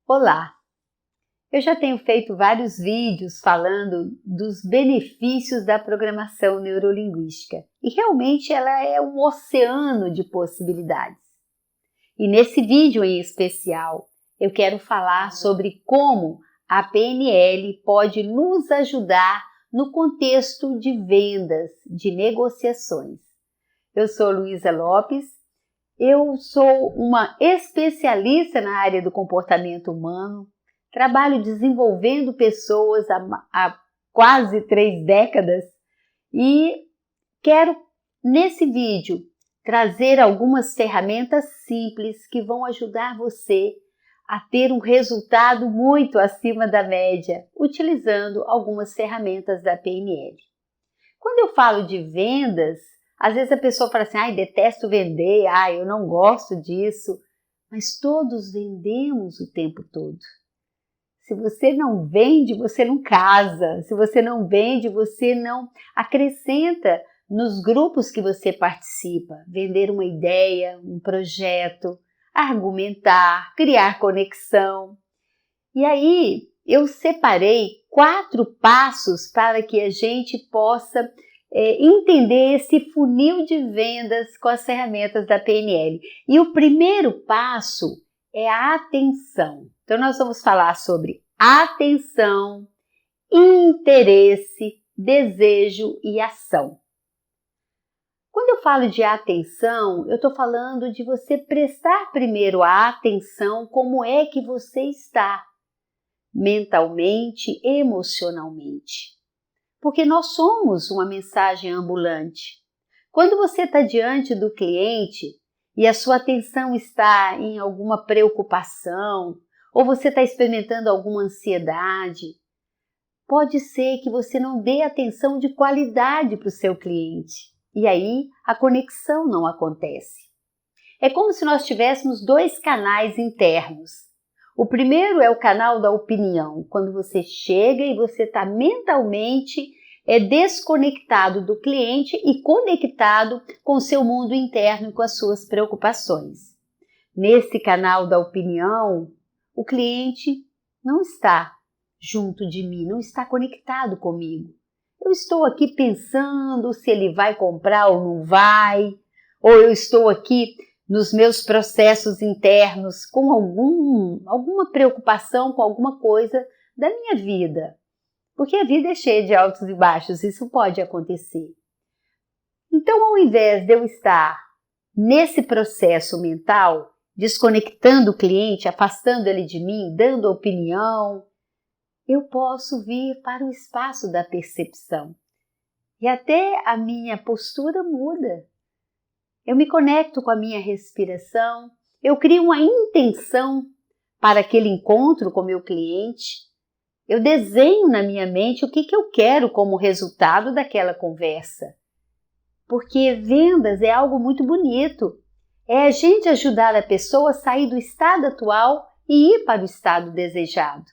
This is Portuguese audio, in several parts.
Olá! Eu já tenho feito vários vídeos falando dos benefícios da programação neurolinguística e realmente ela é um oceano de possibilidades. E nesse vídeo em especial eu quero falar sobre como a PNL pode nos ajudar no contexto de vendas, de negociações. Eu sou Luísa Lopes. Eu sou uma especialista na área do comportamento humano, trabalho desenvolvendo pessoas há quase 3 décadas e quero, nesse vídeo, trazer algumas ferramentas simples que vão ajudar você a ter um resultado muito acima da média, utilizando algumas ferramentas da PNL. Quando eu falo de vendas, às vezes a pessoa fala assim, detesto vender, eu não gosto disso, mas todos vendemos o tempo todo. Se você não vende, você não casa. Se você não vende, você não acrescenta nos grupos que você participa. Vender uma ideia, um projeto, argumentar, criar conexão. E aí eu separei 4 passos para que a gente possa entender esse funil de vendas com as ferramentas da PNL. E o primeiro passo é a atenção. Então nós vamos falar sobre atenção, interesse, desejo e ação. Quando eu falo de atenção, eu estou falando de você prestar primeiro a atenção como é que você está, mentalmente, emocionalmente. Porque nós somos uma mensagem ambulante. Quando você está diante do cliente e a sua atenção está em alguma preocupação ou você está experimentando alguma ansiedade, pode ser que você não dê atenção de qualidade para o seu cliente e aí a conexão não acontece. É como se nós tivéssemos 2 canais internos. O primeiro é o canal da opinião, quando você chega e você está mentalmente desconectado do cliente e conectado com o seu mundo interno e com as suas preocupações. Nesse canal da opinião, o cliente não está junto de mim, não está conectado comigo. Eu estou aqui pensando se ele vai comprar ou não vai, ou eu estou aqui nos meus processos internos com alguma preocupação com alguma coisa da minha vida. Porque a vida é cheia de altos e baixos, isso pode acontecer. Então, ao invés de eu estar nesse processo mental, desconectando o cliente, afastando ele de mim, dando opinião, eu posso vir para o espaço da percepção. E até a minha postura muda. Eu me conecto com a minha respiração, eu crio uma intenção para aquele encontro com o meu cliente, eu desenho na minha mente o que eu quero como resultado daquela conversa. Porque vendas é algo muito bonito, é a gente ajudar a pessoa a sair do estado atual e ir para o estado desejado.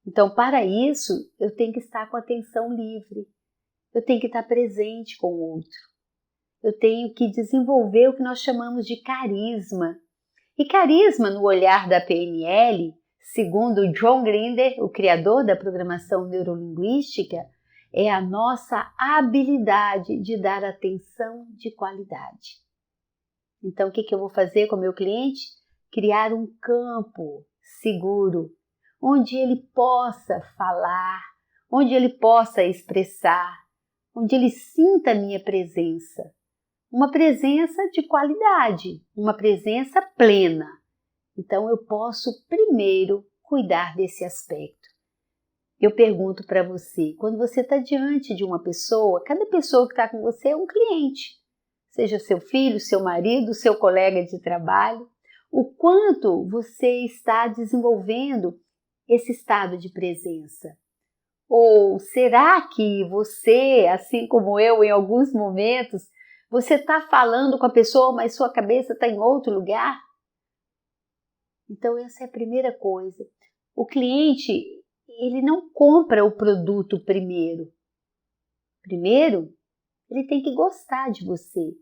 Então, para isso, eu tenho que estar com a atenção livre, eu tenho que estar presente com o outro. Eu tenho que desenvolver o que nós chamamos de carisma. E carisma, no olhar da PNL, segundo John Grinder, o criador da programação neurolinguística, é a nossa habilidade de dar atenção de qualidade. Então, o que eu vou fazer com o meu cliente? Criar um campo seguro, onde ele possa falar, onde ele possa expressar, onde ele sinta a minha presença. Uma presença de qualidade, uma presença plena. Então eu posso primeiro cuidar desse aspecto. Eu pergunto para você, quando você está diante de uma pessoa, cada pessoa que está com você é um cliente, seja seu filho, seu marido, seu colega de trabalho, o quanto você está desenvolvendo esse estado de presença? Ou será que você, assim como eu em alguns momentos, você está falando com a pessoa, mas sua cabeça está em outro lugar? Então essa é a primeira coisa. O cliente, ele não compra o produto primeiro. Primeiro, ele tem que gostar de você.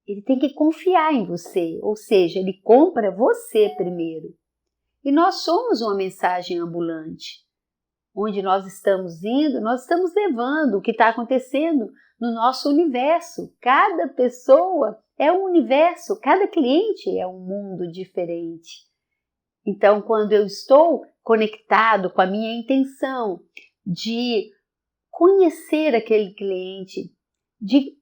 Ele tem que confiar em você, ou seja, ele compra você primeiro. E nós somos uma mensagem ambulante. Onde nós estamos indo, nós estamos levando o que está acontecendo no nosso universo. Cada pessoa é um universo, cada cliente é um mundo diferente. Então, quando eu estou conectado com a minha intenção de conhecer aquele cliente, de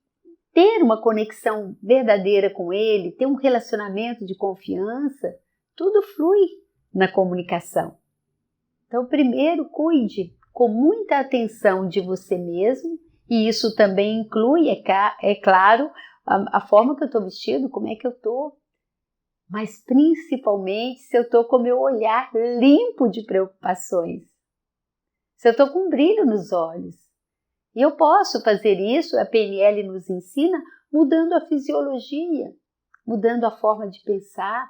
ter uma conexão verdadeira com ele, ter um relacionamento de confiança, tudo flui na comunicação. Então, primeiro, cuide com muita atenção de você mesmo, e isso também inclui, é claro, a forma que eu estou vestido, como é que eu estou, mas principalmente se eu estou com o meu olhar limpo de preocupações, se eu estou com um brilho nos olhos. E eu posso fazer isso, a PNL nos ensina, mudando a fisiologia, mudando a forma de pensar,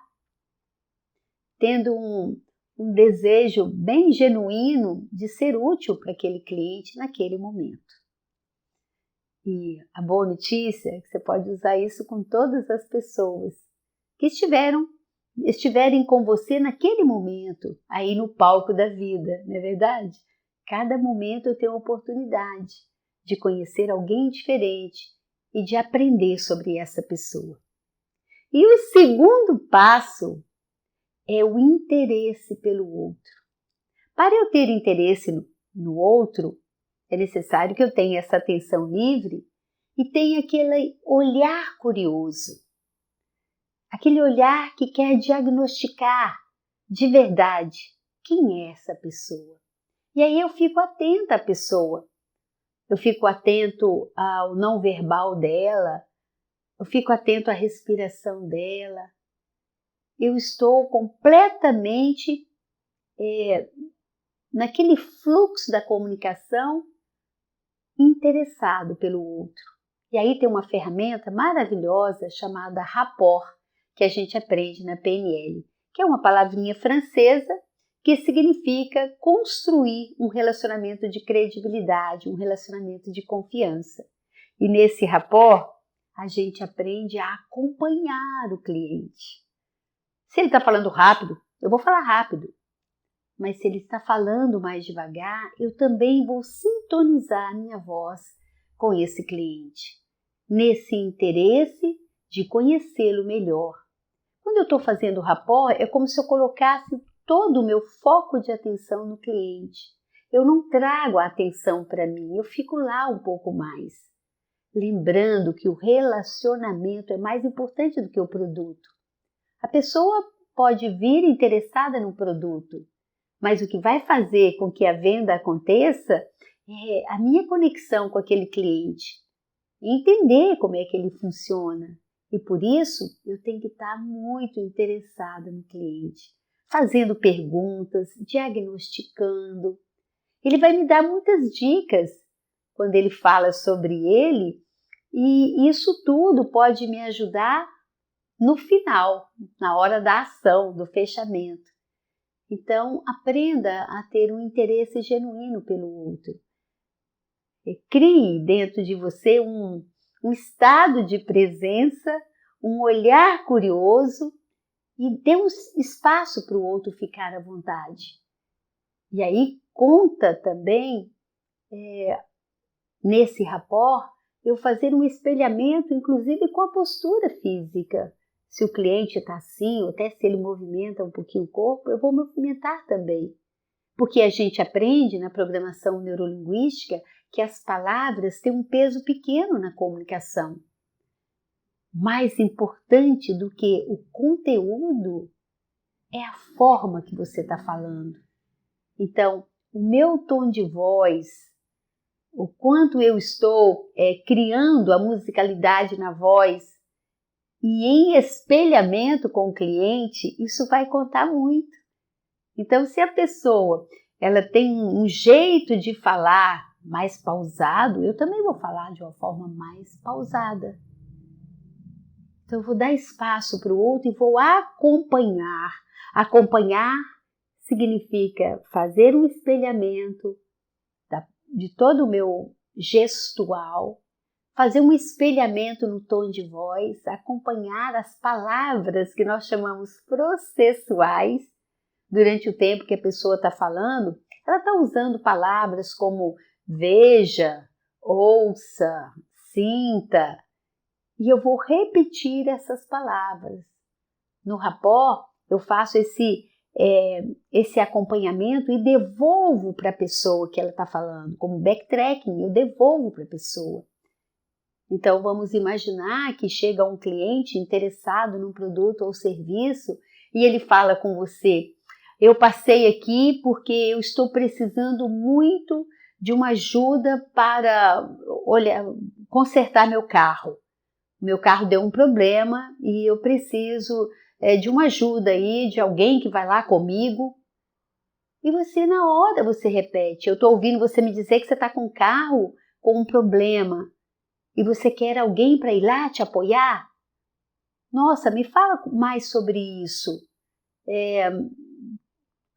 tendo um desejo bem genuíno de ser útil para aquele cliente naquele momento. E a boa notícia é que você pode usar isso com todas as pessoas que estiverem com você naquele momento, aí no palco da vida, não é verdade? Cada momento eu tenho a oportunidade de conhecer alguém diferente e de aprender sobre essa pessoa. E o segundo passo é o interesse pelo outro. Para eu ter interesse no outro, é necessário que eu tenha essa atenção livre e tenha aquele olhar curioso. Aquele olhar que quer diagnosticar de verdade quem é essa pessoa. E aí eu fico atenta à pessoa. Eu fico atento ao não verbal dela, eu fico atento à respiração dela. Eu estou completamente naquele fluxo da comunicação interessado pelo outro. E aí tem uma ferramenta maravilhosa chamada rapport, que a gente aprende na PNL, que é uma palavrinha francesa que significa construir um relacionamento de credibilidade, um relacionamento de confiança. E nesse rapport, a gente aprende a acompanhar o cliente. Se ele está falando rápido, eu vou falar rápido. Mas se ele está falando mais devagar, eu também vou sintonizar a minha voz com esse cliente, nesse interesse de conhecê-lo melhor. Quando eu estou fazendo rapport, é como se eu colocasse todo o meu foco de atenção no cliente. Eu não trago a atenção para mim, eu fico lá um pouco mais. Lembrando que o relacionamento é mais importante do que o produto. A pessoa pode vir interessada no produto, mas o que vai fazer com que a venda aconteça é a minha conexão com aquele cliente, entender como é que ele funciona. E por isso eu tenho que estar muito interessada no cliente, fazendo perguntas, diagnosticando. Ele vai me dar muitas dicas quando ele fala sobre ele, e isso tudo pode me ajudar no final, na hora da ação, do fechamento. Então, aprenda a ter um interesse genuíno pelo outro. Crie dentro de você um estado de presença, um olhar curioso e dê um espaço para o outro ficar à vontade. E aí conta também, nesse rapport, eu fazer um espelhamento, inclusive com a postura física. Se o cliente está assim, ou até se ele movimenta um pouquinho o corpo, eu vou movimentar também. Porque a gente aprende na programação neurolinguística que as palavras têm um peso pequeno na comunicação. Mais importante do que o conteúdo é a forma que você está falando. Então, o meu tom de voz, o quanto eu estou criando a musicalidade na voz e em espelhamento com o cliente, isso vai contar muito. Então, se a pessoa ela tem um jeito de falar mais pausado, eu também vou falar de uma forma mais pausada. Então, eu vou dar espaço para o outro e vou acompanhar. Acompanhar significa fazer um espelhamento de todo o meu gestual, fazer um espelhamento no tom de voz, acompanhar as palavras que nós chamamos processuais, durante o tempo que a pessoa está falando, ela está usando palavras como veja, ouça, sinta, e eu vou repetir essas palavras. No rapport, eu faço esse acompanhamento e devolvo para a pessoa que ela está falando, como backtracking, eu devolvo para a pessoa. Então, vamos imaginar que chega um cliente interessado num produto ou serviço e ele fala com você, eu passei aqui porque eu estou precisando muito de uma ajuda para consertar meu carro. Meu carro deu um problema e eu preciso de uma ajuda aí, de alguém que vai lá comigo. E você, na hora, você repete. Eu estou ouvindo você me dizer que você está com um carro com um problema e você quer alguém para ir lá te apoiar? Nossa, me fala mais sobre isso.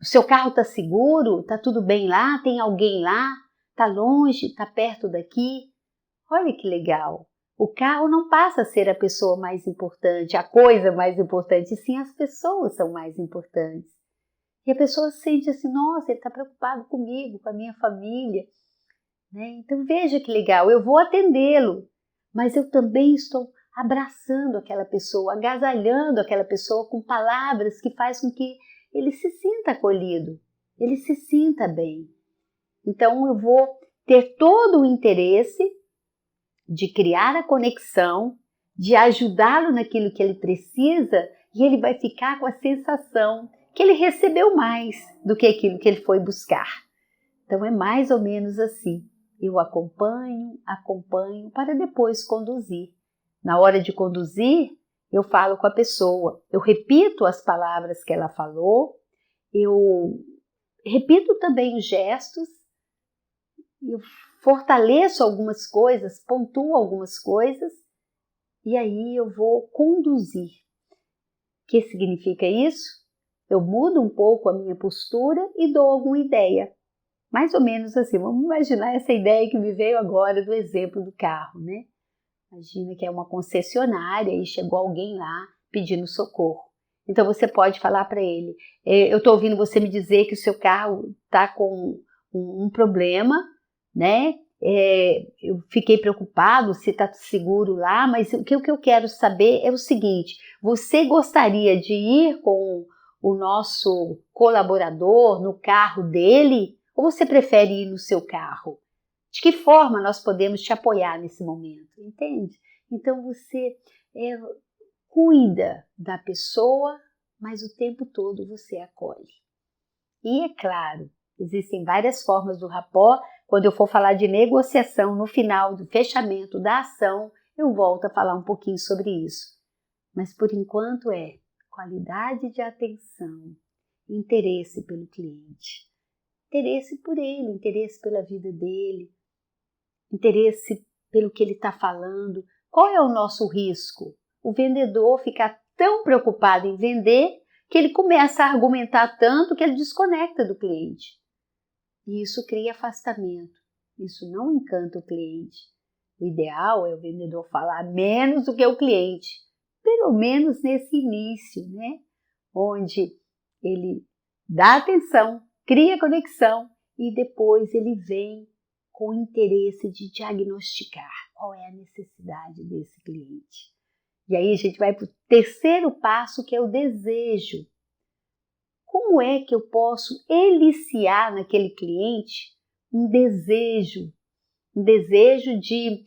O seu carro está seguro? Está tudo bem lá? Tem alguém lá? Está longe? Está perto daqui? Olha que legal. O carro não passa a ser a pessoa mais importante, a coisa mais importante, sim as pessoas são mais importantes. E a pessoa sente assim, nossa, ele está preocupado comigo, com a minha família. Né? Então veja que legal, eu vou atendê-lo, mas eu também estou abraçando aquela pessoa, agasalhando aquela pessoa com palavras que faz com que ele se sinta acolhido, ele se sinta bem. Então eu vou ter todo o interesse de criar a conexão, de ajudá-lo naquilo que ele precisa e ele vai ficar com a sensação que ele recebeu mais do que aquilo que ele foi buscar. Então é mais ou menos assim. Eu acompanho para depois conduzir. Na hora de conduzir, eu falo com a pessoa, eu repito as palavras que ela falou, eu repito também os gestos, eu fortaleço algumas coisas, pontuo algumas coisas e aí eu vou conduzir. O que significa isso? Eu mudo um pouco a minha postura e dou alguma ideia. Mais ou menos assim, vamos imaginar essa ideia que me veio agora do exemplo do carro, né? Imagina que é uma concessionária e chegou alguém lá pedindo socorro. Então você pode falar para ele, eu estou ouvindo você me dizer que o seu carro está com um problema, né? Eu fiquei preocupado se está seguro lá, mas o que eu quero saber é o seguinte, você gostaria de ir com o nosso colaborador no carro dele ou você prefere ir no seu carro? De que forma nós podemos te apoiar nesse momento, entende? Então você cuida da pessoa, mas o tempo todo você acolhe. E é claro, existem várias formas do rapport. Quando eu for falar de negociação, no final do fechamento da ação, eu volto a falar um pouquinho sobre isso. Mas por enquanto é qualidade de atenção, interesse pelo cliente, interesse por ele, interesse pela vida dele, interesse pelo que ele está falando. Qual é o nosso risco? O vendedor ficar tão preocupado em vender que ele começa a argumentar tanto que ele desconecta do cliente. E isso cria afastamento. Isso não encanta o cliente. O ideal é o vendedor falar menos do que o cliente, pelo menos nesse início, né? Onde ele dá atenção, cria conexão e depois ele vem com o interesse de diagnosticar qual é a necessidade desse cliente. E aí a gente vai para o terceiro passo, que é o desejo. Como é que eu posso eliciar naquele cliente um desejo de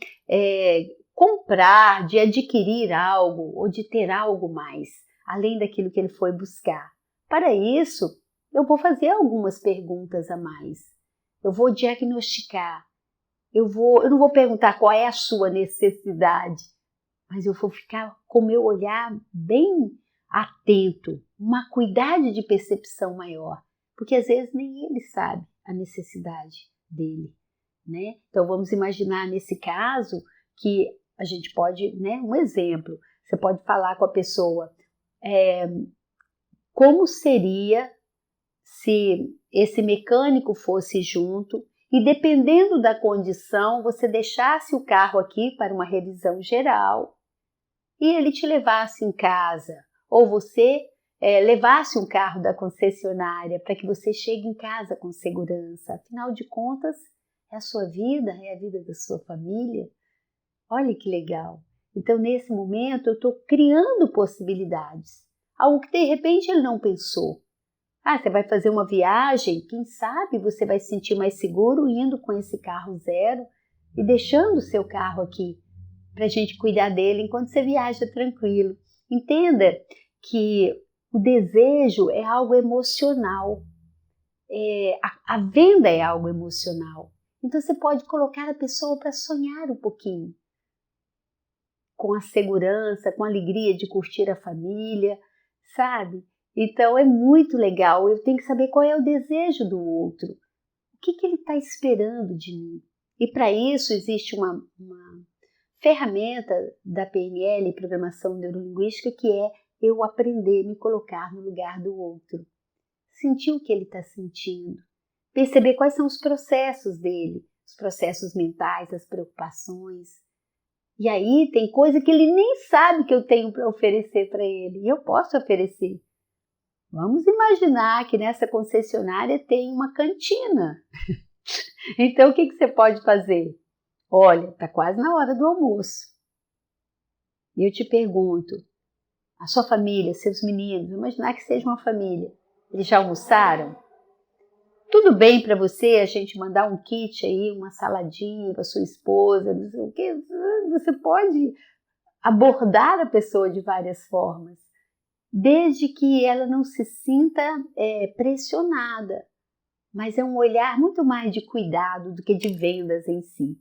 comprar, de adquirir algo ou de ter algo mais, além daquilo que ele foi buscar? Para isso, eu vou fazer algumas perguntas a mais. Eu vou diagnosticar. Eu não vou perguntar qual é a sua necessidade, mas eu vou ficar com o meu olhar bem atento, uma acuidade de percepção maior, porque às vezes nem ele sabe a necessidade dele, né? Então vamos imaginar nesse caso que a gente pode, né, um exemplo, você pode falar com a pessoa, como seria se esse mecânico fosse junto e dependendo da condição, você deixasse o carro aqui para uma revisão geral e ele te levasse em casa, ou você levasse um carro da concessionária para que você chegue em casa com segurança. Afinal de contas, é a sua vida, é a vida da sua família. Olha que legal. Então, nesse momento, eu estou criando possibilidades. Algo que, de repente, ele não pensou. Você vai fazer uma viagem, quem sabe você vai se sentir mais seguro indo com esse carro zero e deixando o seu carro aqui para a gente cuidar dele enquanto você viaja tranquilo. Entenda que o desejo é algo emocional. A venda é algo emocional. Então, você pode colocar a pessoa para sonhar um pouquinho. Com a segurança, com a alegria de curtir a família, sabe? Então é muito legal, eu tenho que saber qual é o desejo do outro, o que ele está esperando de mim. E para isso existe uma ferramenta da PNL, Programação Neurolinguística, que é eu aprender a me colocar no lugar do outro. Sentir o que ele está sentindo, perceber quais são os processos dele, os processos mentais, as preocupações. E aí tem coisa que ele nem sabe que eu tenho para oferecer para ele. E eu posso oferecer. Vamos imaginar que nessa concessionária tem uma cantina. Então o que você pode fazer? Olha, está quase na hora do almoço. E eu te pergunto, a sua família, seus meninos, imaginar que seja uma família, eles já almoçaram? Tudo bem para você a gente mandar um kit aí, uma saladinha para sua esposa, não sei o quê. Você pode abordar a pessoa de várias formas, desde que ela não se sinta pressionada. Mas é um olhar muito mais de cuidado do que de vendas em si.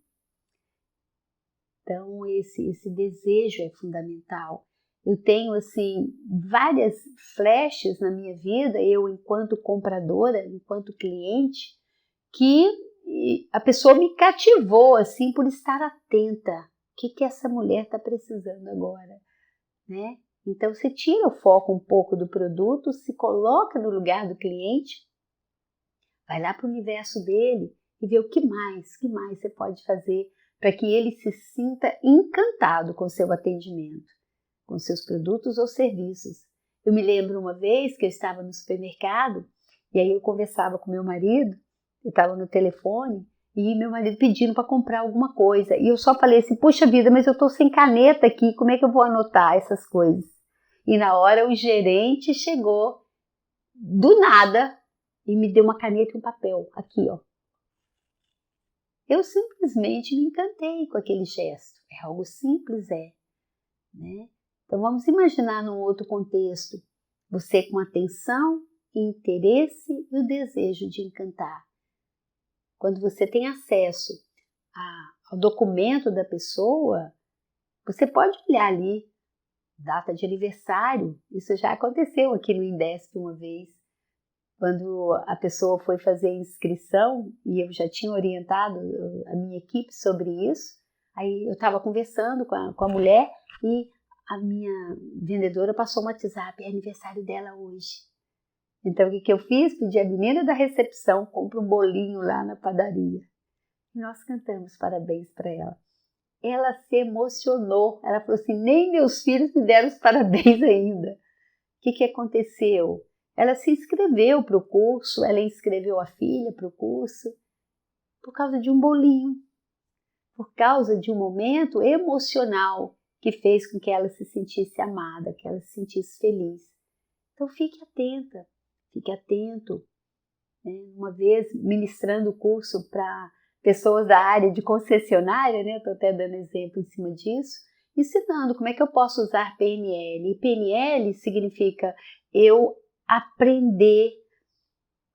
Então esse desejo é fundamental. Eu tenho assim várias flashes na minha vida, eu enquanto compradora, enquanto cliente, que a pessoa me cativou assim por estar atenta. O que essa mulher está precisando agora, né? Então você tira o foco um pouco do produto, se coloca no lugar do cliente, vai lá para o universo dele e vê o que mais você pode fazer para que ele se sinta encantado com o seu atendimento, com seus produtos ou serviços. Eu me lembro uma vez que eu estava no supermercado e aí eu conversava com meu marido, eu estava no telefone e meu marido pedindo para comprar alguma coisa. E eu só falei assim, puxa vida, mas eu estou sem caneta aqui, como é que eu vou anotar essas coisas? E na hora o gerente chegou do nada e me deu uma caneta e um papel, aqui ó. Eu simplesmente me encantei com aquele gesto. É algo simples, né? Então vamos imaginar num outro contexto, você com atenção, interesse e o desejo de encantar. Quando você tem acesso ao documento da pessoa, você pode olhar ali, data de aniversário, isso já aconteceu aqui no Indesp uma vez, quando a pessoa foi fazer a inscrição e eu já tinha orientado a minha equipe sobre isso, aí eu estava conversando com a mulher e a minha vendedora passou um WhatsApp, é aniversário dela hoje. Então o que eu fiz? Pedi a menina da recepção, compra um bolinho lá na padaria. E nós cantamos parabéns para ela. Ela se emocionou, ela falou assim, nem meus filhos me deram os parabéns ainda. O que aconteceu? Ela se inscreveu para o curso, ela inscreveu a filha para o curso por causa de um bolinho, por causa de um momento emocional que fez com que ela se sentisse amada, que ela se sentisse feliz. Então fique atenta, fique atento. Uma vez ministrando o curso para pessoas da área de concessionária, né? Estou até dando exemplo em cima disso, ensinando como é que eu posso usar PNL. E PNL significa eu aprender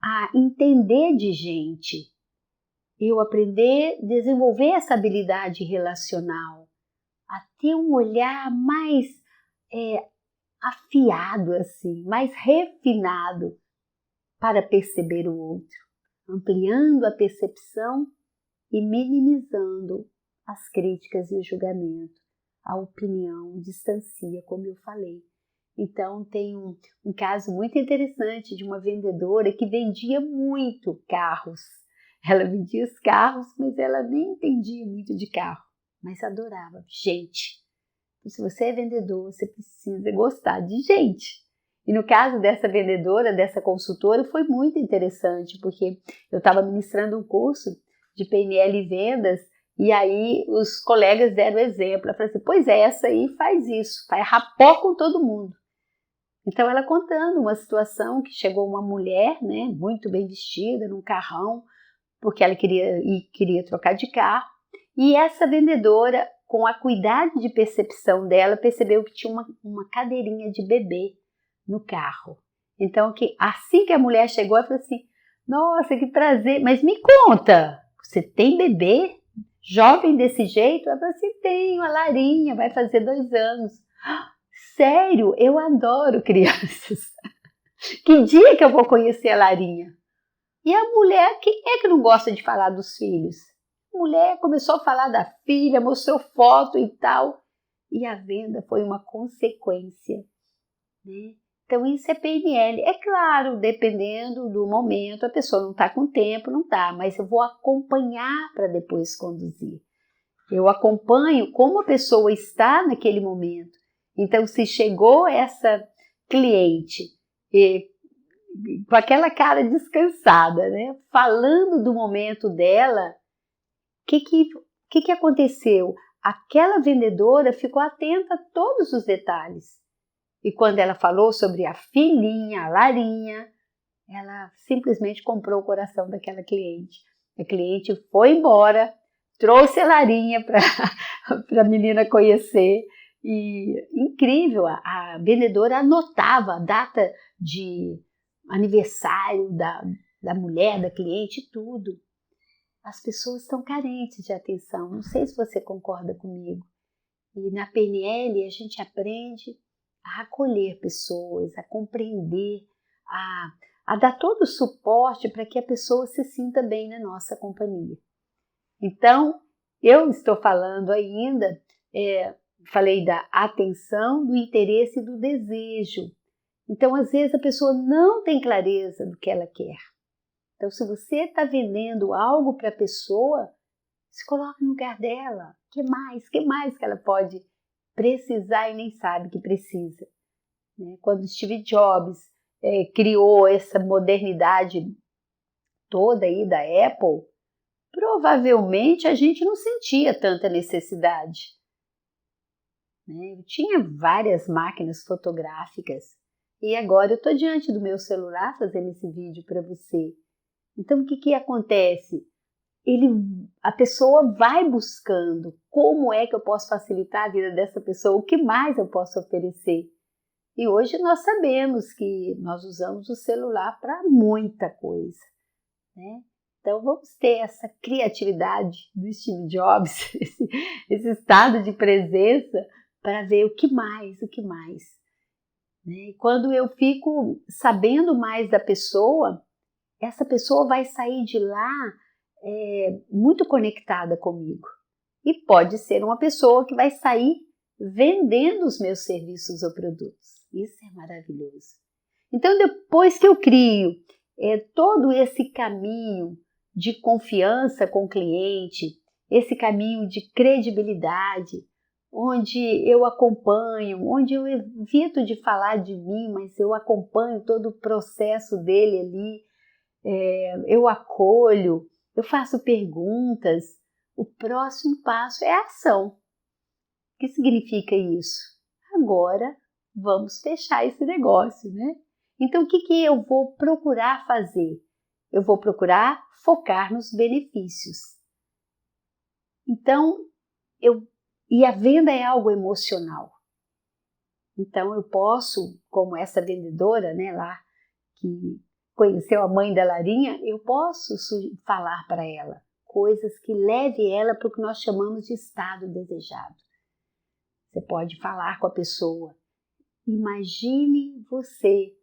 a entender de gente, eu aprender a desenvolver essa habilidade relacional, a ter um olhar mais afiado, assim, mais refinado para perceber o outro, ampliando a percepção e minimizando as críticas e o julgamento. A opinião distancia, como eu falei. Então tem um caso muito interessante de uma vendedora que vendia muito carros. Ela vendia os carros, mas ela nem entendia muito de carro, mas adorava gente. Então, se você é vendedor, você precisa gostar de gente. E no caso dessa vendedora, dessa consultora, foi muito interessante, porque eu estava ministrando um curso de PNL e vendas, e aí os colegas deram exemplo. Eu falei assim, pois é, essa aí faz isso, faz rapó com todo mundo. Então ela contando uma situação que chegou uma mulher, né, muito bem vestida, num carrão, porque ela queria trocar de carro, e essa vendedora, com a cuidado de percepção dela, percebeu que tinha uma cadeirinha de bebê no carro. Então, assim que a mulher chegou, ela falou assim, nossa, que prazer, mas me conta, você tem bebê jovem desse jeito? Ela falou assim, tenho, a Larinha, vai fazer 2 anos. Sério, eu adoro crianças. Que dia que eu vou conhecer a Larinha? E a mulher, quem é que não gosta de falar dos filhos? A mulher começou a falar da filha, mostrou foto e tal. E a venda foi uma consequência, né? Então isso é PNL. É claro, dependendo do momento, a pessoa não está com tempo, não está, mas eu vou acompanhar para depois conduzir. Eu acompanho como a pessoa está naquele momento. Então, se chegou essa cliente com aquela cara descansada, né, falando do momento dela, o que aconteceu? Aquela vendedora ficou atenta a todos os detalhes. E quando ela falou sobre a filhinha, a Larinha, ela simplesmente comprou o coração daquela cliente. A cliente foi embora, trouxe a Larinha para a menina conhecer. E incrível, a vendedora anotava a data de aniversário da mulher, da cliente, tudo. As pessoas estão carentes de atenção. Não sei se você concorda comigo. E na PNL a gente aprende a acolher pessoas, a compreender, a dar todo o suporte para que a pessoa se sinta bem na nossa companhia. Então, eu estou falando ainda, falei da atenção, do interesse e do desejo. Então, às vezes a pessoa não tem clareza do que ela quer. Então, se você está vendendo algo para a pessoa, se coloque no lugar dela. O que mais que ela pode precisar e nem sabe que precisa? Né? Quando Steve Jobs criou essa modernidade toda aí da Apple, provavelmente a gente não sentia tanta necessidade. Né? Eu tinha várias máquinas fotográficas e agora eu estou diante do meu celular fazendo esse vídeo para você. Então, o que acontece? A pessoa vai buscando como é que eu posso facilitar a vida dessa pessoa, o que mais eu posso oferecer. E hoje nós sabemos que nós usamos o celular para muita coisa, né? Então vamos ter essa criatividade do Steve Jobs, esse estado de presença para ver o que mais. Né? E quando eu fico sabendo mais da pessoa, essa pessoa vai sair de lá muito conectada comigo. E pode ser uma pessoa que vai sair vendendo os meus serviços ou produtos. Isso é maravilhoso. Então, depois que eu crio todo esse caminho de confiança com o cliente, esse caminho de credibilidade, onde eu acompanho, onde eu evito de falar de mim, mas eu acompanho todo o processo dele ali, eu acolho, eu faço perguntas, o próximo passo é a ação. O que significa isso? Agora vamos fechar esse negócio, né? Então, o que eu vou procurar fazer? Eu vou procurar focar nos benefícios. Então, e a venda é algo emocional. Então, eu posso, como essa vendedora, né, lá, que conheceu a mãe da Larinha, eu posso falar para ela coisas que levem ela para o que nós chamamos de estado desejado. Você pode falar com a pessoa. Imagine você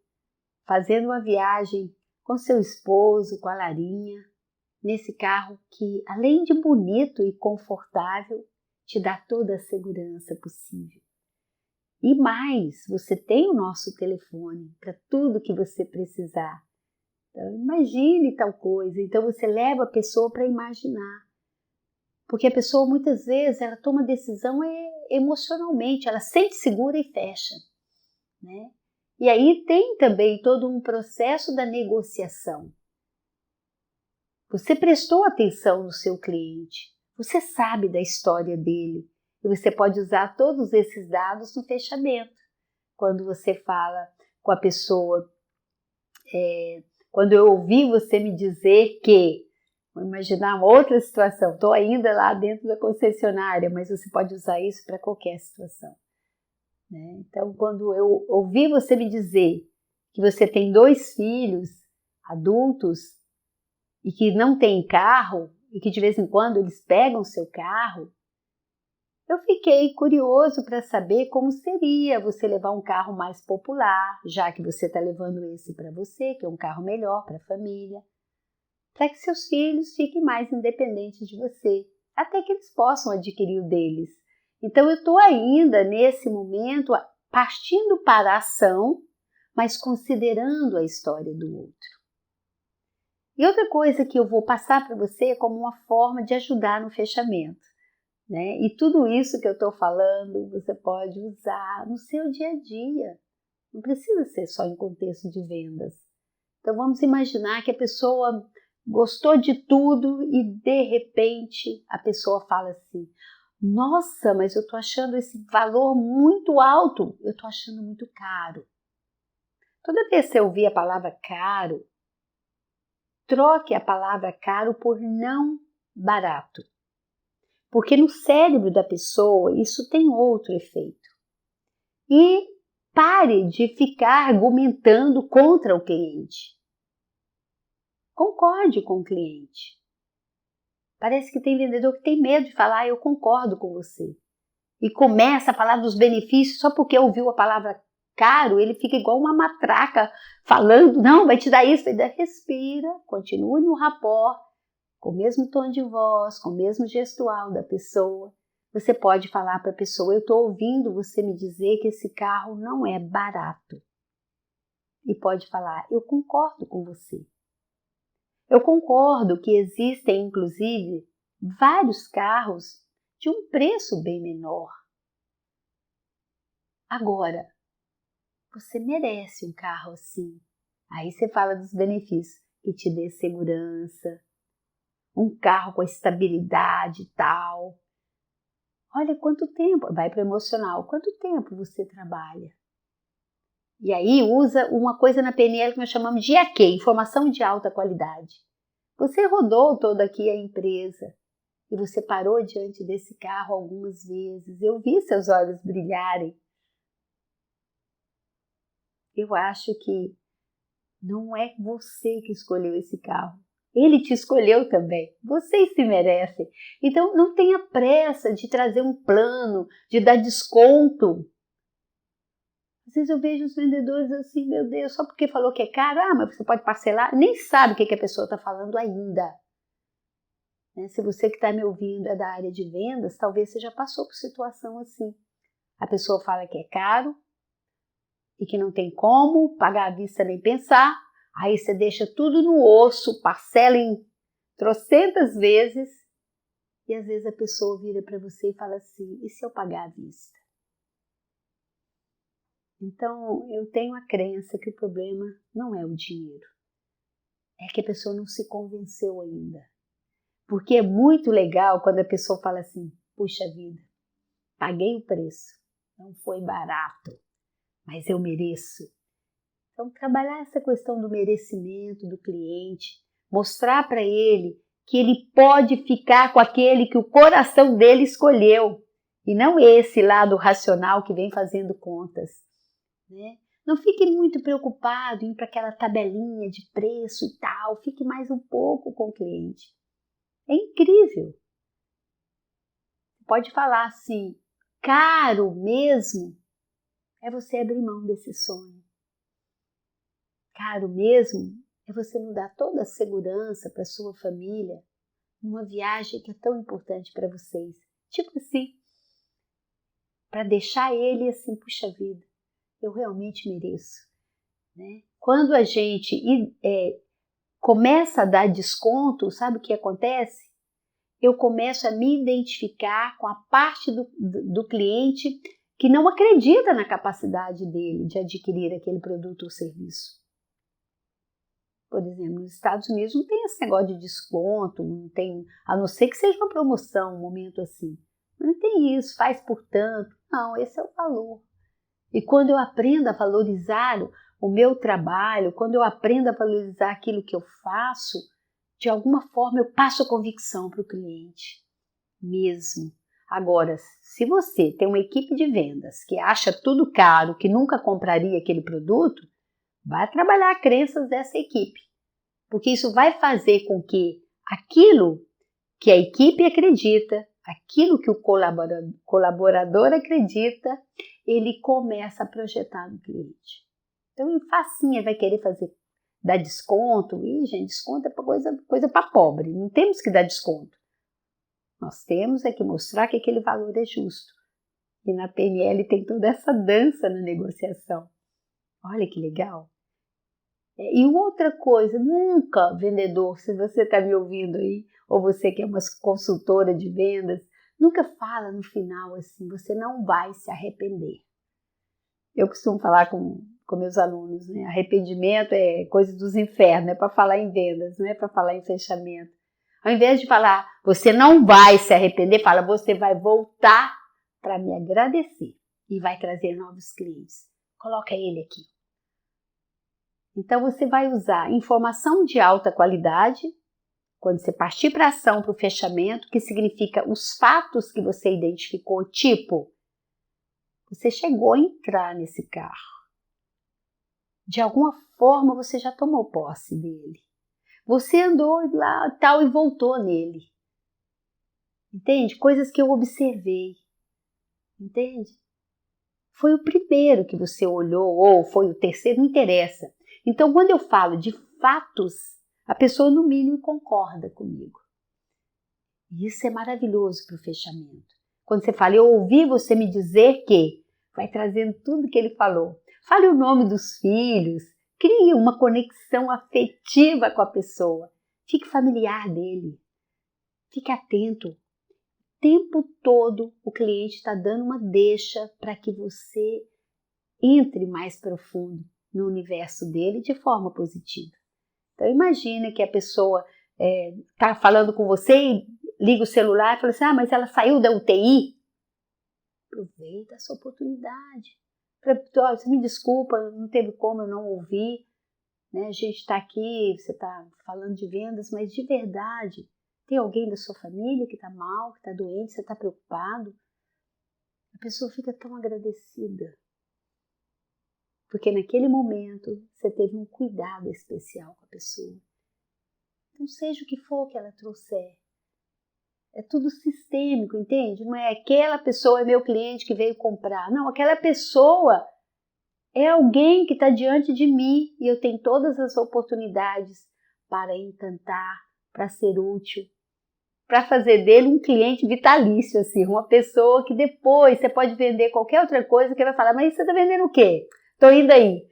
fazendo uma viagem com seu esposo, com a Larinha, nesse carro que, além de bonito e confortável, te dá toda a segurança possível. E mais, você tem o nosso telefone para tudo que você precisar. Então, imagine tal coisa. Então, você leva a pessoa para imaginar. Porque a pessoa, muitas vezes, ela toma decisão emocionalmente, ela sente segura e fecha, né? E aí tem também todo um processo da negociação. Você prestou atenção no seu cliente, você sabe da história dele e você pode usar todos esses dados no fechamento. Quando você fala com a pessoa, quando eu ouvi você me dizer que, vou imaginar uma outra situação, estou ainda lá dentro da concessionária, mas você pode usar isso para qualquer situação. Né? Então, quando eu ouvi você me dizer que você tem 2 filhos adultos e que não tem carro e que de vez em quando eles pegam seu carro, eu fiquei curioso para saber como seria você levar um carro mais popular, já que você está levando esse para você, que é um carro melhor para a família, para que seus filhos fiquem mais independentes de você, até que eles possam adquirir o deles. Então eu estou ainda nesse momento partindo para a ação, mas considerando a história do outro. E outra coisa que eu vou passar para você é como uma forma de ajudar no fechamento. Né? E tudo isso que eu estou falando você pode usar no seu dia a dia. Não precisa ser só em contexto de vendas. Então vamos imaginar que a pessoa gostou de tudo e de repente a pessoa fala assim: nossa, mas eu estou achando esse valor muito alto, eu estou achando muito caro. Toda vez que você ouvir a palavra caro, troque a palavra caro por não barato. Porque no cérebro da pessoa isso tem outro efeito. E pare de ficar argumentando contra o cliente. Concorde com o cliente. Parece que tem vendedor que tem medo de falar, eu concordo com você. E começa a falar dos benefícios só porque ouviu a palavra caro, ele fica igual uma matraca falando, não, vai te dar isso, vai dar. Respira, continue no rapport, com o mesmo tom de voz, com o mesmo gestual da pessoa. Você pode falar para a pessoa, eu estou ouvindo você me dizer que esse carro não é barato. E pode falar, eu concordo com você. Eu concordo que existem, inclusive, vários carros de um preço bem menor. Agora, você merece um carro assim. Aí você fala dos benefícios, que te dê segurança, um carro com estabilidade e tal. Olha quanto tempo, vai para o emocional, quanto tempo você trabalha? E aí usa uma coisa na PNL que nós chamamos de IAQ, informação de alta qualidade. Você rodou toda aqui a empresa e você parou diante desse carro algumas vezes. Eu vi seus olhos brilharem. Eu acho que não é você que escolheu esse carro. Ele te escolheu também. Vocês se merecem. Então não tenha pressa de trazer um plano, de dar desconto. Às vezes eu vejo os vendedores assim, meu Deus, só porque falou que é caro, mas você pode parcelar. Nem sabe o que a pessoa está falando ainda. Se você que está me ouvindo é da área de vendas, talvez você já passou por situação assim. A pessoa fala que é caro e que não tem como pagar à vista nem pensar. Aí você deixa tudo no osso, parcela em trocentas vezes e às vezes a pessoa vira para você e fala assim, e se eu pagar à vista? Então eu tenho a crença que o problema não é o dinheiro, é que a pessoa não se convenceu ainda. Porque é muito legal quando a pessoa fala assim, puxa vida, paguei o preço, não foi barato, mas eu mereço. Então, trabalhar essa questão do merecimento do cliente, mostrar para ele que ele pode ficar com aquele que o coração dele escolheu, e não esse lado racional que vem fazendo contas. Né? Não fique muito preocupado em ir para aquela tabelinha de preço e tal, fique mais um pouco com o cliente. É incrível. Pode falar assim, caro mesmo é você abrir mão desse sonho. Caro mesmo é você não dar toda a segurança para sua família numa viagem que é tão importante para vocês. Tipo assim, para deixar ele assim, puxa vida, eu realmente mereço. Né? Quando a gente começa a dar desconto, sabe o que acontece? Eu começo a me identificar com a parte do cliente que não acredita na capacidade dele de adquirir aquele produto ou serviço. Por exemplo, nos Estados Unidos não tem esse negócio de desconto, não tem, a não ser que seja uma promoção, um momento assim. Não tem isso, faz por tanto. Não, esse é o valor. E quando eu aprendo a valorizar o meu trabalho, quando eu aprendo a valorizar aquilo que eu faço, de alguma forma eu passo a convicção para o cliente mesmo. Agora, se você tem uma equipe de vendas que acha tudo caro, que nunca compraria aquele produto, vai trabalhar crenças dessa equipe, porque isso vai fazer com que aquilo que a equipe acredita, aquilo que o colaborador acredita, ele começa a projetar no cliente. Então, em facinho, ele vai querer dar desconto. Ih, gente, desconto é coisa para pobre, não temos que dar desconto. Nós temos que mostrar que aquele valor é justo. E na PNL tem toda essa dança na negociação. Olha que legal. E outra coisa, nunca, vendedor, se você está me ouvindo aí, ou você que é uma consultora de vendas, nunca fala no final assim, você não vai se arrepender. Eu costumo falar com meus alunos, né? Arrependimento é coisa dos infernos, é para falar em vendas, não é para falar em fechamento. Ao invés de falar, você não vai se arrepender, fala, você vai voltar para me agradecer e vai trazer novos clientes. Coloca ele aqui. Então, você vai usar informação de alta qualidade, quando você partir para a ação, para o fechamento, que significa os fatos que você identificou, tipo, você chegou a entrar nesse carro. De alguma forma, você já tomou posse dele. Você andou lá tal e voltou nele. Entende? Coisas que eu observei. Entende? Foi o primeiro que você olhou, ou foi o terceiro, não interessa. Então, quando eu falo de fatos, a pessoa, no mínimo, concorda comigo. E isso é maravilhoso para o fechamento. Quando você fala, eu ouvi você me dizer que, vai trazendo tudo que ele falou. Fale o nome dos filhos, crie uma conexão afetiva com a pessoa. Fique familiar dele. Fique atento. O tempo todo o cliente está dando uma deixa para que você entre mais profundo no universo dele de forma positiva. Então imagine que a pessoa está falando com você e liga o celular e fala assim, mas ela saiu da UTI? Aproveita essa oportunidade. Você me desculpa, não teve como eu não ouvir, né? A gente está aqui, você está falando de vendas, mas de verdade, tem alguém da sua família que está mal, que está doente, você está preocupado? A pessoa fica tão agradecida. Porque naquele momento você teve um cuidado especial com a pessoa. Então, seja o que for que ela trouxer, é tudo sistêmico, entende? Não é aquela pessoa é meu cliente que veio comprar. Não, aquela pessoa é alguém que está diante de mim e eu tenho todas as oportunidades para encantar, para ser útil, para fazer dele um cliente vitalício, assim, uma pessoa que depois você pode vender qualquer outra coisa que vai falar, mas você está vendendo o quê? Estou indo aí.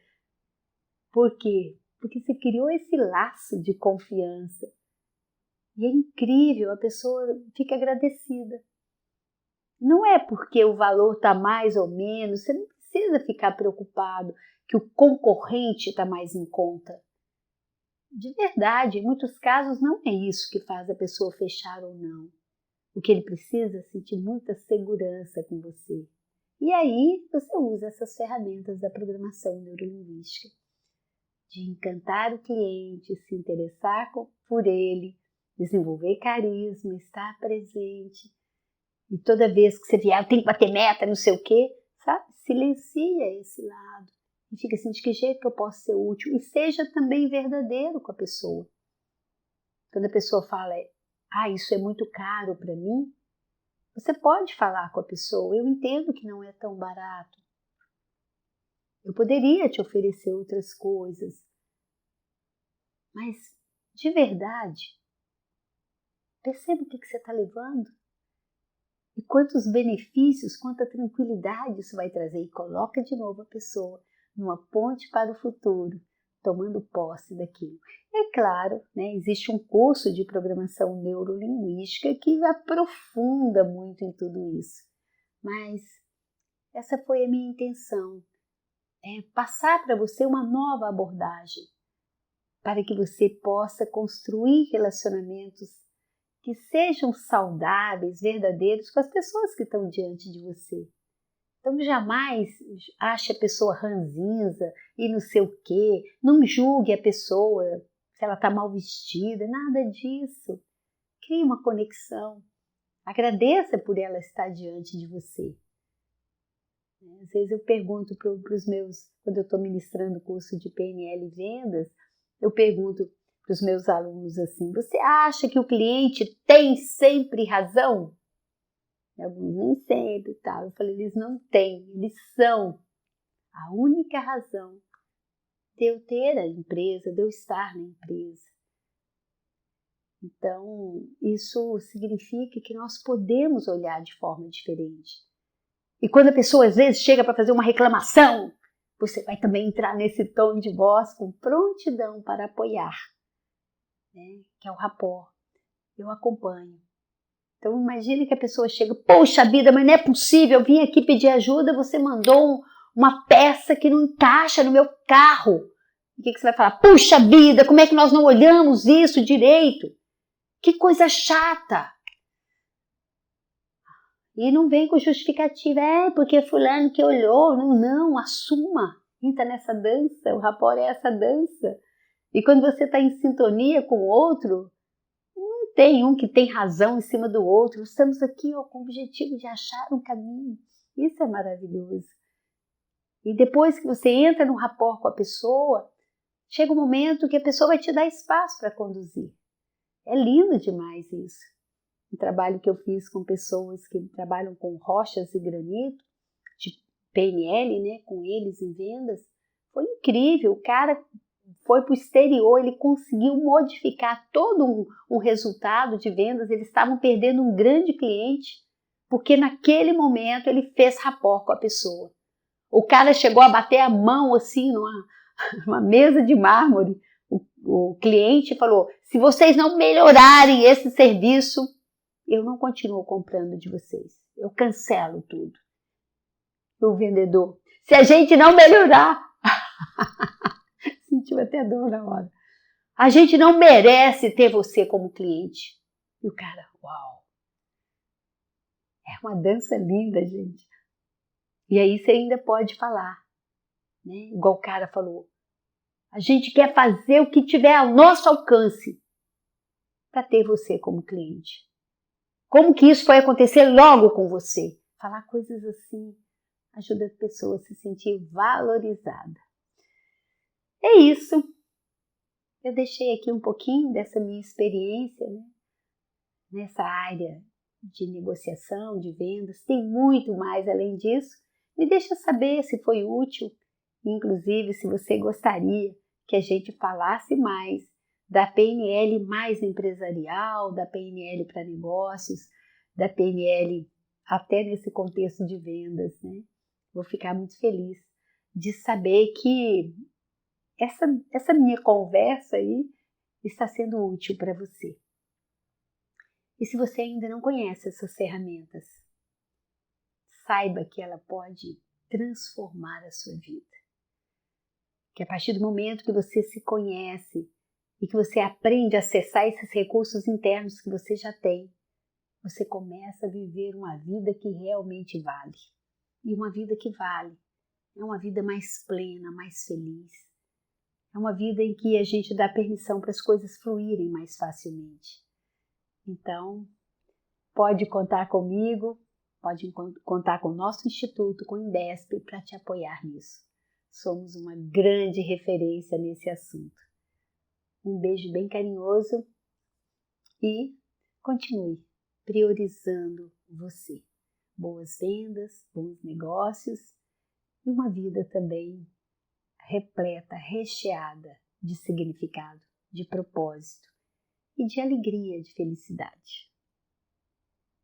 Por quê? Porque você criou esse laço de confiança. E é incrível, a pessoa fica agradecida. Não é porque o valor está mais ou menos, você não precisa ficar preocupado que o concorrente está mais em conta. De verdade, em muitos casos não é isso que faz a pessoa fechar ou não. O que ele precisa é sentir muita segurança com você. E aí você usa essas ferramentas da programação neurolinguística. De encantar o cliente, se interessar por ele, desenvolver carisma, estar presente. E toda vez que você vier, eu tenho que bater meta, não sei o quê, sabe? Silencia esse lado. E fica assim, de que jeito que eu posso ser útil? E seja também verdadeiro com a pessoa. Quando a pessoa fala, isso é muito caro para mim, você pode falar com a pessoa, eu entendo que não é tão barato. Eu poderia te oferecer outras coisas. Mas, de verdade, perceba o que você está levando. E quantos benefícios, quanta tranquilidade isso vai trazer. E coloca de novo a pessoa numa ponte para o futuro, tomando posse daquilo. É claro, né, existe um curso de programação neurolinguística que aprofunda muito em tudo isso. Mas essa foi a minha intenção, passar para você uma nova abordagem, para que você possa construir relacionamentos que sejam saudáveis, verdadeiros com as pessoas que estão diante de você. Então jamais ache a pessoa ranzinza e não sei o quê, não julgue a pessoa se ela está mal vestida, nada disso. Crie uma conexão, agradeça por ela estar diante de você. Às vezes eu pergunto para os meus, quando eu estou ministrando o curso de PNL e vendas, eu pergunto para os meus alunos assim, você acha que o cliente tem sempre razão? Alguns nem sempre, tá? Eu falei, eles não têm, eles são. A única razão de eu ter a empresa, de eu estar na empresa. Então, isso significa que nós podemos olhar de forma diferente. E quando a pessoa às vezes chega para fazer uma reclamação, você vai também entrar nesse tom de voz com prontidão para apoiar, né? Que é o rapport. Eu acompanho. Então imagine que a pessoa chega, poxa vida, mas não é possível, eu vim aqui pedir ajuda, você mandou uma peça que não encaixa no meu carro. O que você vai falar? Puxa vida, como é que nós não olhamos isso direito? Que coisa chata. E não vem com justificativa, porque fulano que olhou. Não, assuma. Entra nessa dança, o rapport é essa dança. E quando você está em sintonia com o outro, não tem um que tem razão em cima do outro. Estamos aqui com o objetivo de achar um caminho. Isso é maravilhoso. E depois que você entra no rapport com a pessoa, chega um momento que a pessoa vai te dar espaço para conduzir. É lindo demais isso. Um trabalho que eu fiz com pessoas que trabalham com rochas e granito, de PNL, né, com eles em vendas, foi incrível. O cara foi para o exterior, ele conseguiu modificar todo um resultado de vendas. Eles estavam perdendo um grande cliente, porque naquele momento ele fez rapport com a pessoa. O cara chegou a bater a mão assim numa mesa de mármore. O cliente falou, se vocês não melhorarem esse serviço, eu não continuo comprando de vocês. Eu cancelo tudo. O vendedor, se a gente não melhorar, sentiu até dor na hora. A gente não merece ter você como cliente. E o cara, uau. É uma dança linda, gente. E aí você ainda pode falar, né? Igual o cara falou. A gente quer fazer o que tiver ao nosso alcance para ter você como cliente. Como que isso vai acontecer logo com você? Falar coisas assim ajuda a pessoa a se sentir valorizada. É isso. Eu deixei aqui um pouquinho dessa minha experiência, né? Nessa área de negociação, de vendas. Tem muito mais além disso. Me deixa saber se foi útil, inclusive se você gostaria que a gente falasse mais da PNL mais empresarial, da PNL para negócios, da PNL até nesse contexto de vendas, né? Vou ficar muito feliz de saber que essa minha conversa aí está sendo útil para você. E se você ainda não conhece essas ferramentas, saiba que ela pode transformar a sua vida. Que a partir do momento que você se conhece e que você aprende a acessar esses recursos internos que você já tem, você começa a viver uma vida que realmente vale. E uma vida que vale é uma vida mais plena, mais feliz. É uma vida em que a gente dá permissão para as coisas fluírem mais facilmente. Então, pode contar comigo, pode contar com o nosso instituto, com o Indesp, para te apoiar nisso. Somos uma grande referência nesse assunto. Um beijo bem carinhoso e continue priorizando você. Boas vendas, bons negócios e uma vida também repleta, recheada de significado, de propósito e de alegria, de felicidade.